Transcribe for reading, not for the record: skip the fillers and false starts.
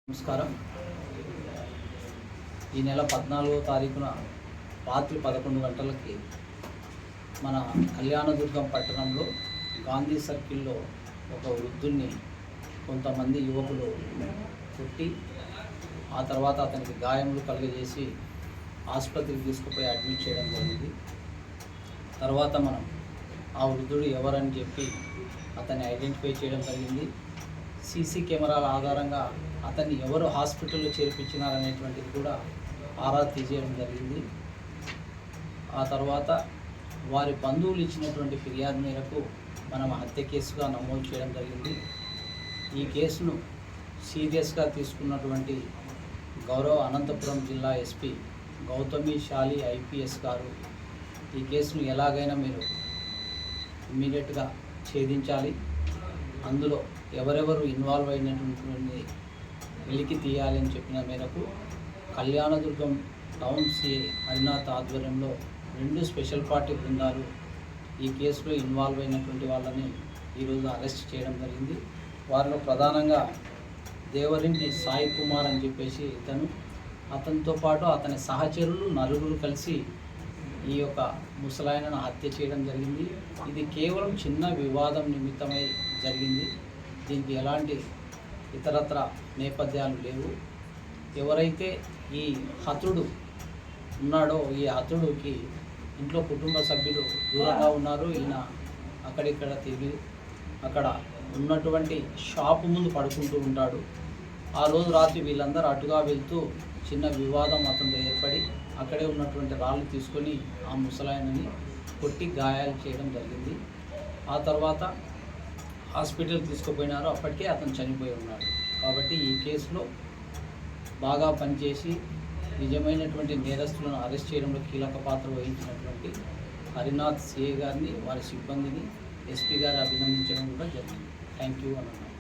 నమస్కారం. ఈ నెల 14వ తారీఖున రాత్రి 11 గంటలకి మన కళ్యాణదుర్గం పట్టణంలో గాంధీ సర్కిల్లో ఒక వృద్ధుల్ని కొంతమంది యువకులు కొట్టి ఆ తర్వాత అతనికి గాయములు కలుగజేసి ఆసుపత్రికి తీసుకుపోయి అడ్మిట్ చేయడం జరిగింది. తర్వాత మనం ఆ వృద్ధుడు ఎవరని చెప్పి అతన్ని ఐడెంటిఫై చేయడం జరిగింది. సీసీ కెమెరాల ఆధారంగా అతన్ని ఎవరు హాస్పిటల్లో చేర్పించినారనేటువంటిది కూడా ఆరా తీసేయడం జరిగింది. ఆ తర్వాత వారి బంధువులు ఇచ్చినటువంటి ఫిర్యాదు మేరకు మనం హత్య కేసుగా నమోదు చేయడం జరిగింది. ఈ కేసును సీరియస్గా తీసుకున్నటువంటి గౌరవ అనంతపురం జిల్లా ఎస్పీ గౌతమి శాలి ఐపీఎస్ గారు ఈ కేసును ఎలాగైనా మీరు ఇమ్మీడియట్గా ఛేదించాలి, అందులో ఎవరెవరు ఇన్వాల్వ్ అయినటువంటి వెలికి తీయాలి అని చెప్పిన మేరకు కళ్యాణదుర్గం టౌన్ సిఐ హరినాథ్ ఆధ్వర్యంలో 2 స్పెషల్ పార్టీ బృందాలు ఈ కేసులో ఇన్వాల్వ్ అయినటువంటి వాళ్ళని ఈరోజు అరెస్ట్ చేయడం జరిగింది. వారిలో ప్రధానంగా దేవరింటి సాయి కుమార్ అని చెప్పేసి అతనితో పాటు అతని సహచరులు 4 కలిసి ఈ యొక్క ముసలాయనను హత్య చేయడం జరిగింది. ఇది కేవలం చిన్న వివాదం నిమిత్తమై జరిగింది. దీనికి ఎలాంటి ఇతరత్ర నేపథ్యాలు లేవు. ఎవరైతే ఈ హతుడు ఉన్నాడో ఈ హతుడికి ఇంట్లో కుటుంబ సభ్యులు దూరంగా ఉన్నారు. ఈయన అక్కడిక్కడ తిరిగి అక్కడ ఉన్నటువంటి షాపు ముందు పడుకుంటూ ఉంటాడు. ఆ రోజు రాత్రి వీళ్ళందరూ అటుగా వెళ్తూ చిన్న వివాదం అతనితో ఏర్పడి అక్కడే ఉన్నటువంటి రాళ్ళు తీసుకొని ఆ ముసలాయనని కొట్టి గాయాలు చేయడం జరిగింది. ఆ తర్వాత హాస్పిటల్ తీసుకుపోయినారు. అప్పటికే అతను చనిపోయి ఉన్నాడు. కాబట్టి ఈ కేసులో బాగా పనిచేసి నిజమైనటువంటి నేరస్తులను అరెస్ట్ చేయడంలో కీలక పాత్ర వహించినటువంటి హరినాథ్ సిఐ గారిని, వారి సిబ్బందిని ఎస్పీ గారు అభినందించడం కూడా జరిగింది. థ్యాంక్ యూ అన్నారు.